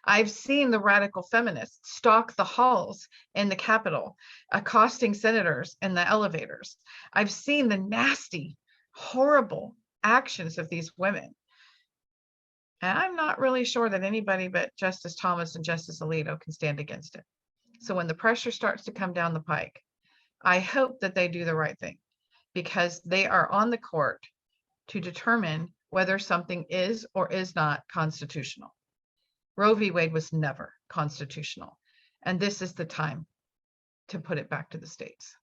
I've seen the radical feminists stalk the halls in the Capitol, accosting senators in the elevators. I've seen the nasty, horrible actions of these women. And I'm not really sure that anybody but Justice Thomas and Justice Alito can stand against it. So when the pressure starts to come down the pike, I hope that they do the right thing, because they are on the court to determine whether something is or is not constitutional. Roe v. Wade was never constitutional, and this is the time to put it back to the states.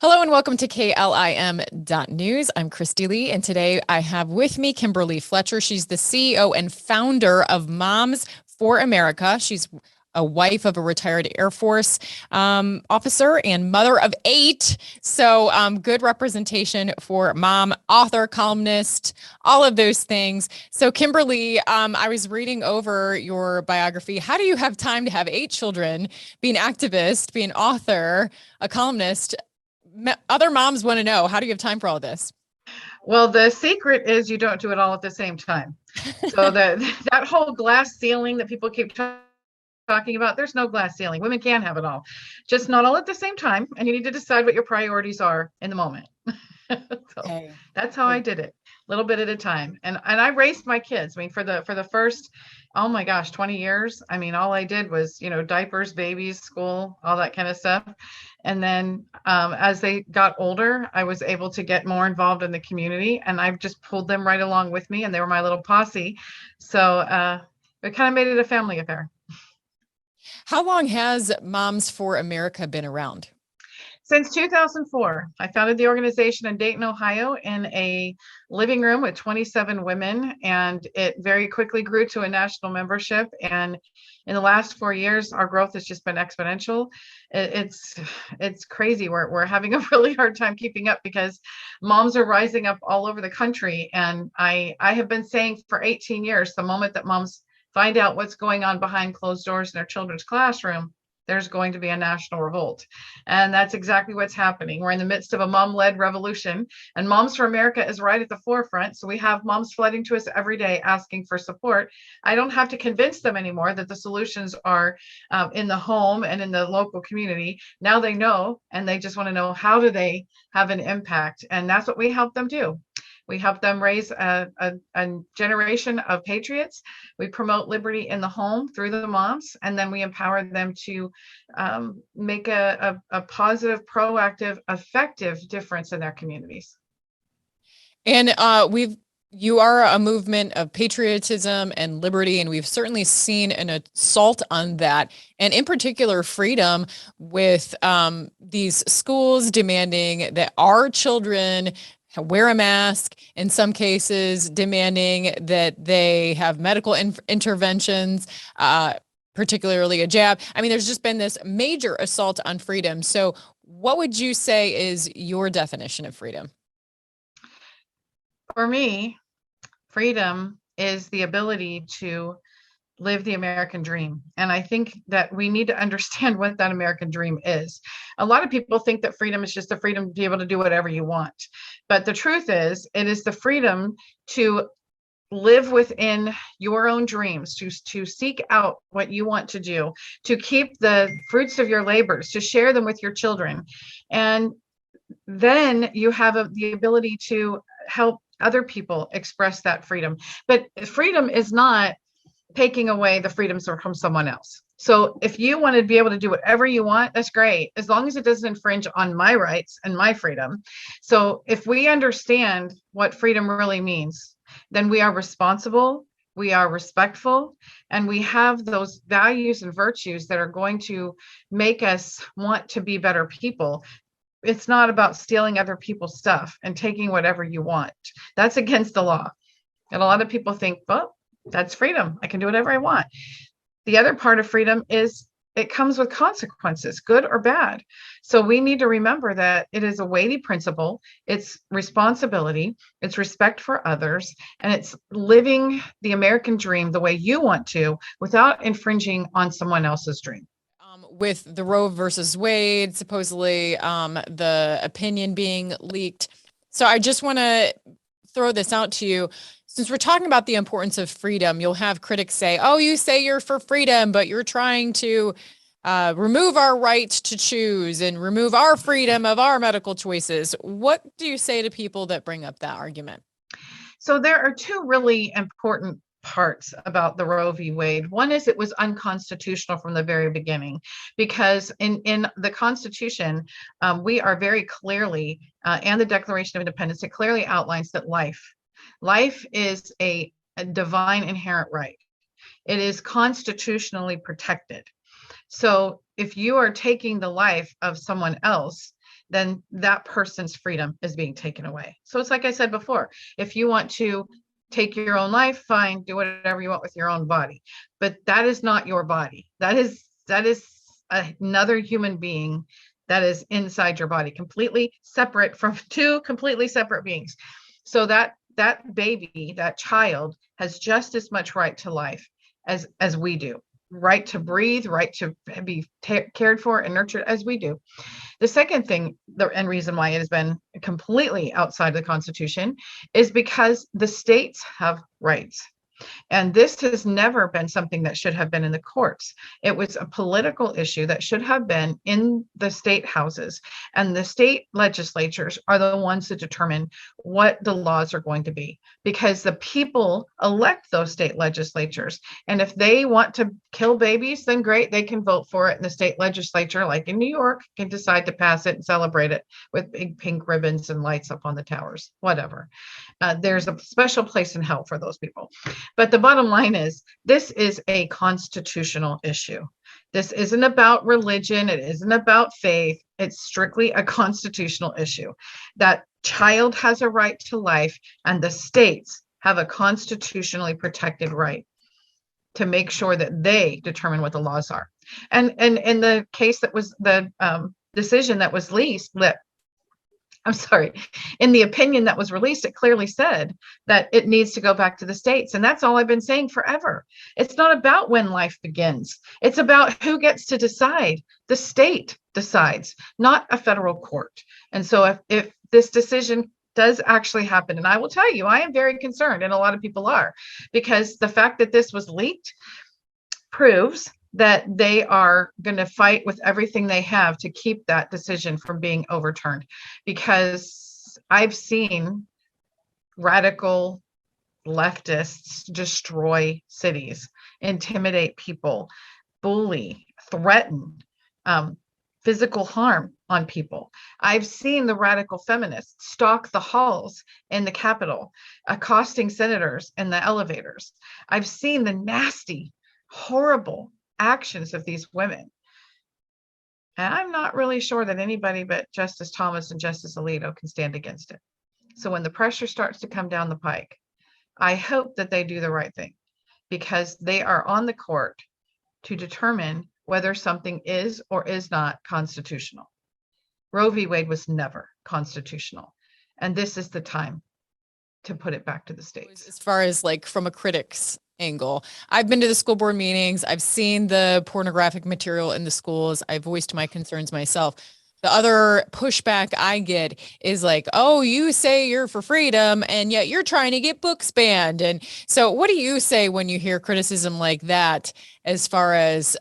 Hello and welcome to KLIM.news. I'm Christy Lee, and today I have with me Kimberly Fletcher. She's the CEO and founder of Moms for America. She's a wife of a retired Air Force officer and mother of 8. So good representation for mom, author, columnist, all of those things. So Kimberly, I was reading over your biography. How do you have time to have 8 children, be an activist, be an author, a columnist? Other moms want to know, how do you have time for all this? Well, the secret is you don't do it all at the same time. So that whole glass ceiling that people keep talking about, there's no glass ceiling. Women can have it all, just not all at the same time. And you need to decide what your priorities are in the moment. So that's how I did it, a little bit at a time. And I raised my kids. I mean, for the first, oh my gosh, 20 years. I mean, all I did was, diapers, babies, school, all that kind of stuff. And then as they got older, I was able to get more involved in the community, and I've just pulled them right along with me, and they were my little posse. So it kind of made it a family affair. How long has Moms for America been around? Since 2004. I founded the organization in Dayton, Ohio, in a living room with 27 women, and it very quickly grew to a national membership. And in the last 4 years, our growth has just been exponential. It's crazy. We're having a really hard time keeping up because moms are rising up all over the country. And I have been saying for 18 years, the moment that moms find out what's going on behind closed doors in their children's classroom, there's going to be a national revolt. And that's exactly what's happening. We're in the midst of a mom-led revolution, and Moms for America is right at the forefront. So we have moms flooding to us every day asking for support. I don't have to convince them anymore that the solutions are in the home and in the local community. Now they know, and they just want to know, how do they have an impact? And that's what we help them do. We help them raise a generation of patriots. We promote liberty in the home through the moms, and then we empower them to make a positive, proactive, effective difference in their communities. And you are a movement of patriotism and liberty, and we've certainly seen an assault on that, and in particular freedom, with these schools demanding that our children wear a mask, in some cases demanding that they have medical interventions, particularly a jab. I mean, there's just been this major assault on freedom. So what would you say is your definition of freedom? For me, freedom is the ability to live the American dream. And I think that we need to understand what that American dream is. A lot of people think that freedom is just the freedom to be able to do whatever you want. But the truth is, it is the freedom to live within your own dreams, to seek out what you want to do, to keep the fruits of your labors, to share them with your children. And then you have the ability to help other people express that freedom. But freedom is not taking away the freedoms from someone else. So if you want to be able to do whatever you want, that's great, as long as it doesn't infringe on my rights and my freedom. So if we understand what freedom really means, then we are responsible, we are respectful, and we have those values and virtues that are going to make us want to be better people. It's not about stealing other people's stuff and taking whatever you want. That's against the law. And a lot of people think, well, that's freedom. I can do whatever I want. The other part of freedom is it comes with consequences, good or bad. So we need to remember that it is a weighty principle. It's responsibility, it's respect for others, and it's living the American dream the way you want to without infringing on someone else's dream. with the Roe versus Wade, supposedly the opinion being leaked. So I just want to throw this out to you. Since we're talking about the importance of freedom, you'll have critics say, oh, you say you're for freedom, but you're trying to remove our right to choose and remove our freedom of our medical choices. What do you say to people that bring up that argument? So there are two really important parts about the Roe v. Wade. One is it was unconstitutional from the very beginning, because in the Constitution, we are very clearly, and the Declaration of Independence, it clearly outlines that life is a divine inherent right. It is constitutionally protected. So if you are taking the life of someone else, then that person's freedom is being taken away. So it's like I said before, if you want to take your own life, fine, do whatever you want with your own body. But that is not your body. That is another human being that is inside your body, completely separate from two completely separate beings. So that baby, that child, has just as much right to life as we do. Right to breathe, right to be cared for and nurtured as we do. The second thing, and reason why it has been completely outside the Constitution, is because the states have rights. And this has never been something that should have been in the courts. It was a political issue that should have been in the state houses. And the state legislatures are the ones that determine what the laws are going to be, because the people elect those state legislatures. And if they want to kill babies, then great, they can vote for it. And the state legislature, like in New York, can decide to pass it and celebrate it with big pink ribbons and lights up on the towers, whatever. There's a special place in hell for those people. But the bottom line is, this is a constitutional issue. This isn't about religion. It isn't about faith. It's strictly a constitutional issue. That child has a right to life, and the states have a constitutionally protected right to make sure that they determine what the laws are. And in the case that was the decision that was in the opinion that was released, it clearly said that it needs to go back to the states. And that's all I've been saying forever. It's not about when life begins. It's about who gets to decide. The state decides, not a federal court. And so if this decision does actually happen, and I will tell you, I am very concerned, and a lot of people are, because the fact that this was leaked proves that they are going to fight with everything they have to keep that decision from being overturned. Because I've seen radical leftists destroy cities, intimidate people, bully, threaten, physical harm on people. I've seen the radical feminists stalk the halls in the Capitol, accosting senators in the elevators. I've seen the nasty, horrible actions of these women. And I'm not really sure that anybody but Justice Thomas and Justice Alito can stand against it. So when the pressure starts to come down the pike, I hope that they do the right thing, because they are on the court to determine whether something is or is not constitutional. Roe v. Wade was never constitutional. And this is the time to put it back to the states. As far as like from a critic's angle, I've been to the school board meetings. I've seen the pornographic material in the schools. I've voiced my concerns myself. The other pushback I get is like, oh, you say you're for freedom and yet you're trying to get books banned. And so what do you say when you hear criticism like that, as far as,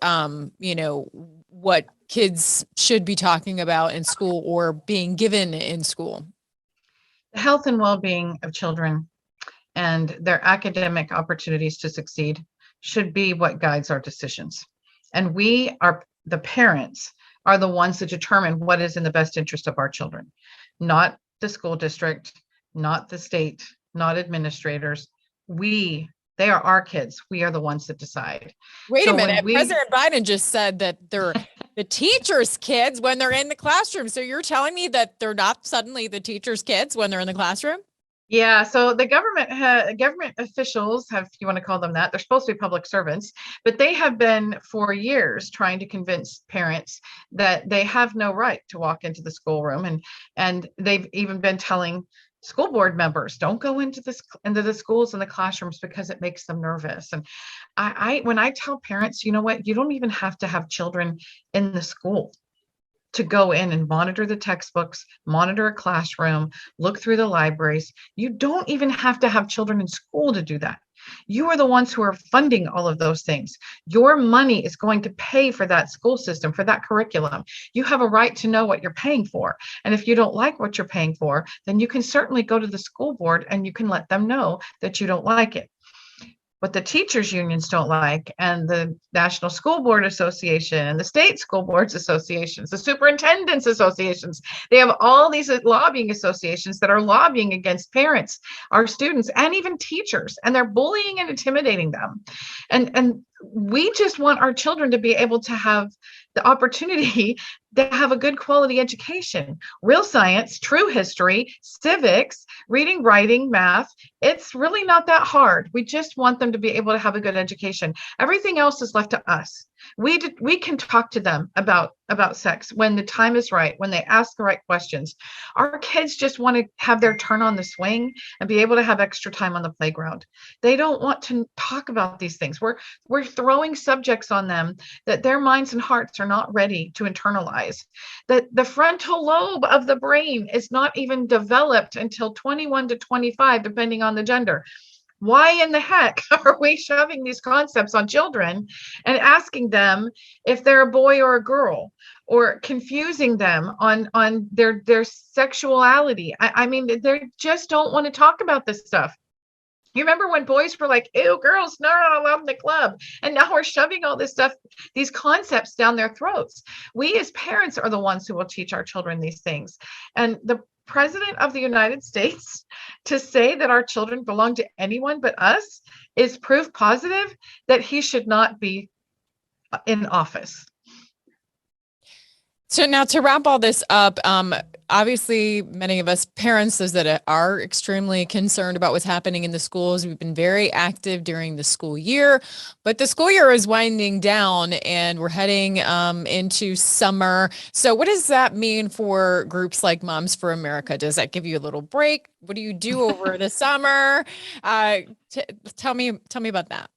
what kids should be talking about in school or being given in school? The health and well-being of children and their academic opportunities to succeed should be what guides our decisions. And we are the parents are the ones that determine what is in the best interest of our children, not the school district, not the state, not administrators. They are our kids. We are the ones that decide. Wait a minute. President Biden just said that they're the teachers' kids when they're in the classroom. So you're telling me that they're not suddenly the teachers' kids when they're in the classroom? Yeah, so the government officials have, if you want to call them that, they're supposed to be public servants, but they have been for years trying to convince parents that they have no right to walk into the schoolroom, and they've even been telling school board members don't go into the schools and the classrooms because it makes them nervous. And when I tell parents, you know what, you don't even have to have children in the school to go in and monitor the textbooks, monitor a classroom, look through the libraries. You don't even have to have children in school to do that. You are the ones who are funding all of those things. Your money is going to pay for that school system, for that curriculum. You have a right to know what you're paying for. And if you don't like what you're paying for, then you can certainly go to the school board and you can let them know that you don't like it. What the teachers unions don't like, and the National School Board Association and the state school boards associations, the superintendents associations, they have all these lobbying associations that are lobbying against parents, our students, and even teachers, and they're bullying and intimidating them. And we just want our children to be able to have the opportunity to have a good quality education, real science, true history, civics, reading, writing, math. It's really not that hard. We just want them to be able to have a good education. Everything else is left to us. We can talk to them about sex when the time is right, when they ask the right questions. Our kids just want to have their turn on the swing and be able to have extra time on the playground. They don't want to talk about these things. We're throwing subjects on them that their minds and hearts are not ready to internalize. That the frontal lobe of the brain is not even developed until 21 to 25, depending on the gender. Why in the heck are we shoving these concepts on children and asking them if they're a boy or a girl, or confusing them on their sexuality? I mean, they just don't want to talk about this stuff. You remember when boys were like, ew, girls, no, not allowed in the club. And now we're shoving all this stuff, these concepts down their throats. We as parents are the ones who will teach our children these things. And the President of the United States to say that our children belong to anyone but us is proof positive that he should not be in office. So now, to wrap all this up, obviously many of us parents, those that are extremely concerned about what's happening in the schools, we've been very active during the school year, but the school year is winding down and we're heading into summer. So what does that mean for groups like Moms for America? Does that give you a little break? What do you do over the summer? Tell me about that.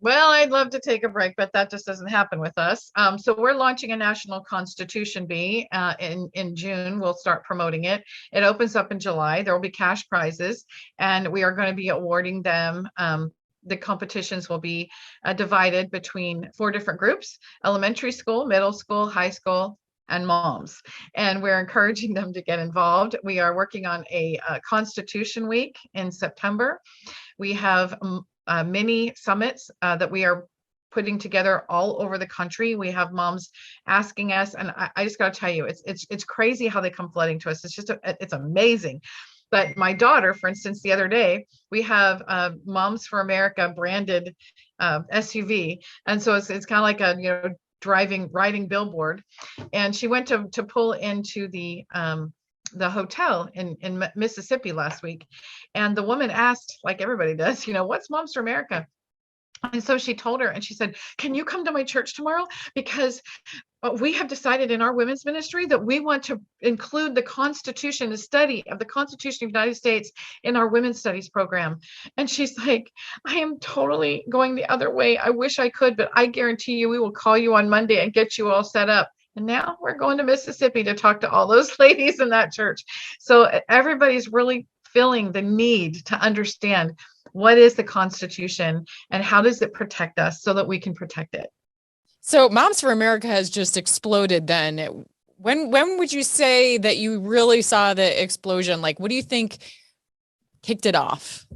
Well, I'd love to take a break, but that just doesn't happen with us. So we're launching a National Constitution Bee in June. We'll start promoting it. It opens up in July. There will be cash prizes, and we are going to be awarding them. The competitions will be divided between 4 different groups: elementary school, middle school, high school, and moms. And we're encouraging them to get involved. We are working on a Constitution Week in September. We have mini summits that we are putting together all over the country. We have moms asking us, and I just got to tell you, it's crazy how they come flooding to us. It's amazing. But my daughter, for instance, the other day, we have Moms for America branded SUV, and so it's kind of like a riding billboard. And she went to pull into the hotel in Mississippi last week. And the woman asked, like everybody does, what's Moms for America? And so she told her, and she said, can you come to my church tomorrow? Because we have decided in our women's ministry that we want to include the Constitution, the study of the Constitution of the United States, in our women's studies program. And she's like, I am totally going the other way. I wish I could, but I guarantee you we will call you on Monday and get you all set up. And now we're going to Mississippi to talk to all those ladies in that church. So everybody's really feeling the need to understand what is the Constitution and how does it protect us so that we can protect it. So Moms for America has just exploded then. When would you say that you really saw the explosion? Like, what do you think kicked it off?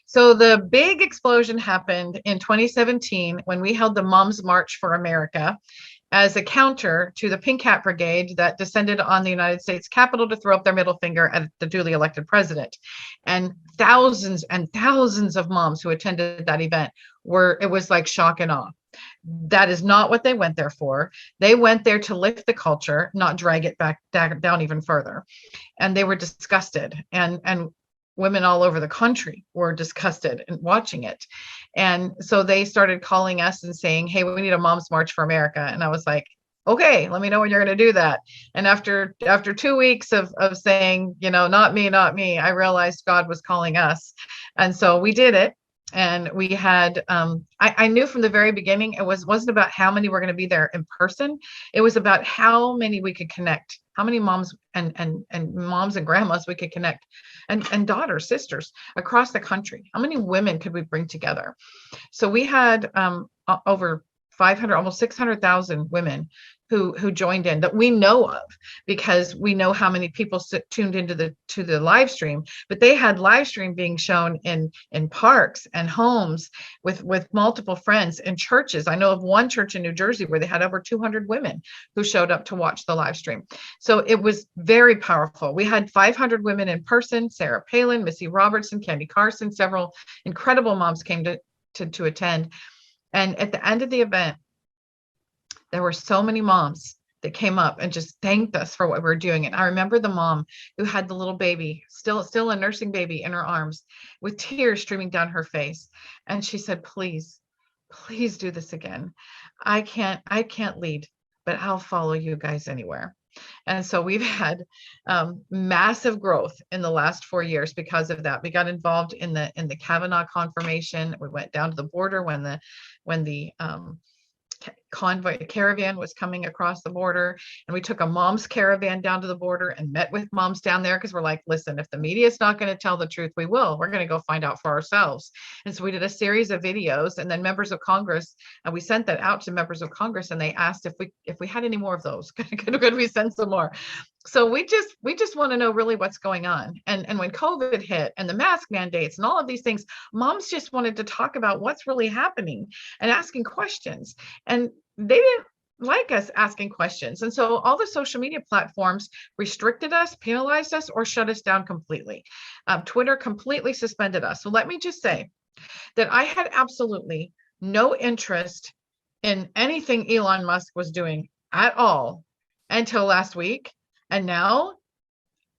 So the big explosion happened in 2017 when we held the Moms March for America as a counter to the Pink Hat Brigade that descended on the United States Capitol to throw up their middle finger at the duly elected president. And thousands of moms who attended that event it was like shock and awe. That is not what they went there for. They went there to lift the culture, not drag it back down even further. And they were disgusted. And women all over the country were disgusted in watching it. And so they started calling us and saying, hey, we need a Moms March for America. And I was like, okay, let me know when you're going to do that. And after 2 weeks of saying, not me, not me, I realized God was calling us. And so we did it. And we had, I knew from the very beginning, wasn't about how many were going to be there in person. It was about how many we could connect, how many moms and moms and grandmas we could connect, and daughters, sisters across the country. How many women could we bring together? So we had over 500, almost 600,000 women who joined in that we know of, because we know how many people tuned into the live stream. But they had live stream being shown in parks and homes with multiple friends, in churches. I know of one church in New Jersey where they had over 200 women who showed up to watch the live stream. So it was very powerful. We had 500 women in person: Sarah Palin, Missy Robertson, Candy Carson. Several incredible moms came to attend. And at the end of the event, there were so many moms that came up and just thanked us for what we were doing. And I remember the mom who had the little baby, still a nursing baby, in her arms, with tears streaming down her face. And she said, please do this again. I can't lead, but I'll follow you guys anywhere. And so we've had massive growth in the last 4 years because of that. We got involved in the Kavanaugh confirmation. We went down to the border when the convoy caravan was coming across the border, and we took a mom's caravan down to the border and met with moms down there, because we're like, listen, if the media is not going to tell the truth, we're going to go find out for ourselves. And so we did a series of videos, and then members of Congress, and we sent that out to members of Congress, and they asked if we had any more of those. Could we send some more? So we just want to know really what's going on. And when COVID hit and the mask mandates and all of these things, moms just wanted to talk about what's really happening and asking questions. And they didn't like us asking questions. And so all the social media platforms restricted us, penalized us, or shut us down completely. Twitter completely suspended us. So let me just say that I had absolutely no interest in anything Elon Musk was doing at all until last week. And now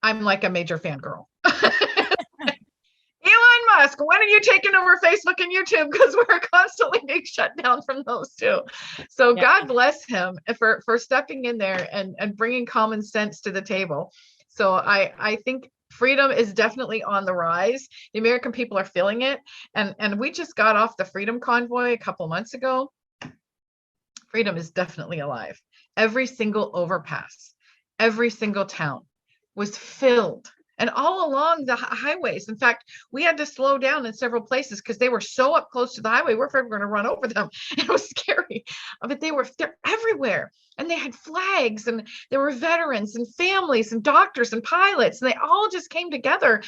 I'm like a major fangirl. Elon Musk, when are you taking over Facebook and YouTube? Because we're constantly being shut down from those two. So yeah. God bless him for stepping in there and bringing common sense to the table. So I think freedom is definitely on the rise. The American people are feeling it. And we just got off the Freedom Convoy a couple months ago. Freedom is definitely alive. Every single overpass, every single town was filled, and all along the highways. In fact, we had to slow down in several places because they were so up close to the highway. We're afraid we're going to run over them. It was scary, but they're everywhere. And they had flags, and there were veterans and families and doctors and pilots, and they all just came together,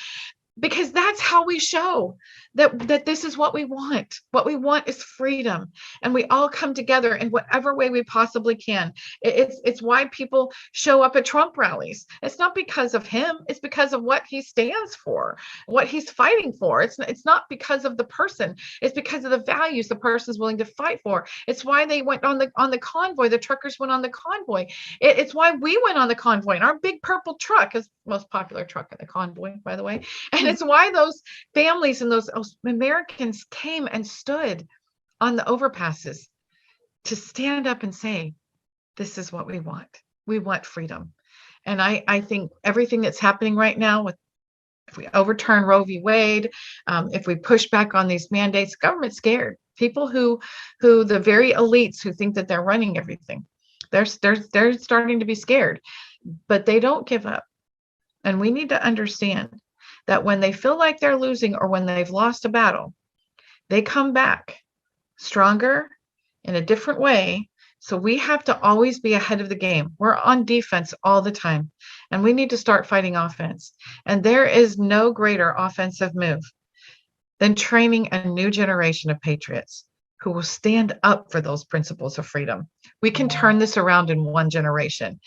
because that's how we show that this is what we want. What we want is freedom, and we all come together in whatever way we possibly can. It's why people show up at Trump rallies. It's not because of him. It's because of what he stands for, what he's fighting for. It's not because of the person. It's because of the values the person's willing to fight for. It's why they went on the convoy. The truckers went on the convoy. It's why we went on the convoy. And our big purple truck is the most popular truck in the convoy, by the way. And it's why those families and those Americans came and stood on the overpasses to stand up and say, this is what we want. We want freedom. And I think everything that's happening right now, if we overturn Roe v. Wade, if we push back on these mandates, government's scared. People who the very elites who think that they're running everything, they're starting to be scared, but they don't give up. And we need to understand that when they feel like they're losing, or when they've lost a battle, they come back stronger in a different way. So we have to always be ahead of the game. We're on defense all the time, and we need to start fighting offense. And there is no greater offensive move than training a new generation of patriots who will stand up for those principles of freedom. We can turn this around in one generation.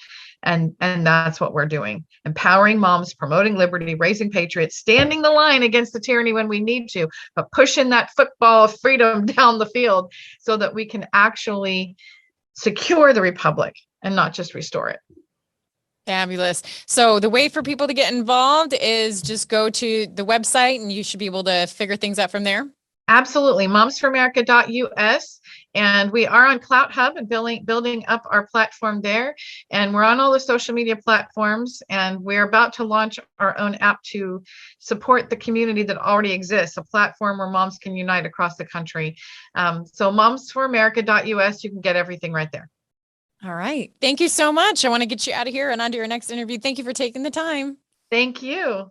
And that's what we're doing. Empowering moms, promoting liberty, raising patriots, standing the line against the tyranny when we need to, but pushing that football of freedom down the field so that we can actually secure the republic and not just restore it. Fabulous. So the way for people to get involved is just go to the website, and you should be able to figure things out from there. Absolutely. Momsforamerica.us. And we are on Clout Hub and building up our platform there. And we're on all the social media platforms. And we're about to launch our own app to support the community that already exists, a platform where moms can unite across the country. So momsforamerica.us, you can get everything right there. All right. Thank you so much. I want to get you out of here and on to your next interview. Thank you for taking the time. Thank you.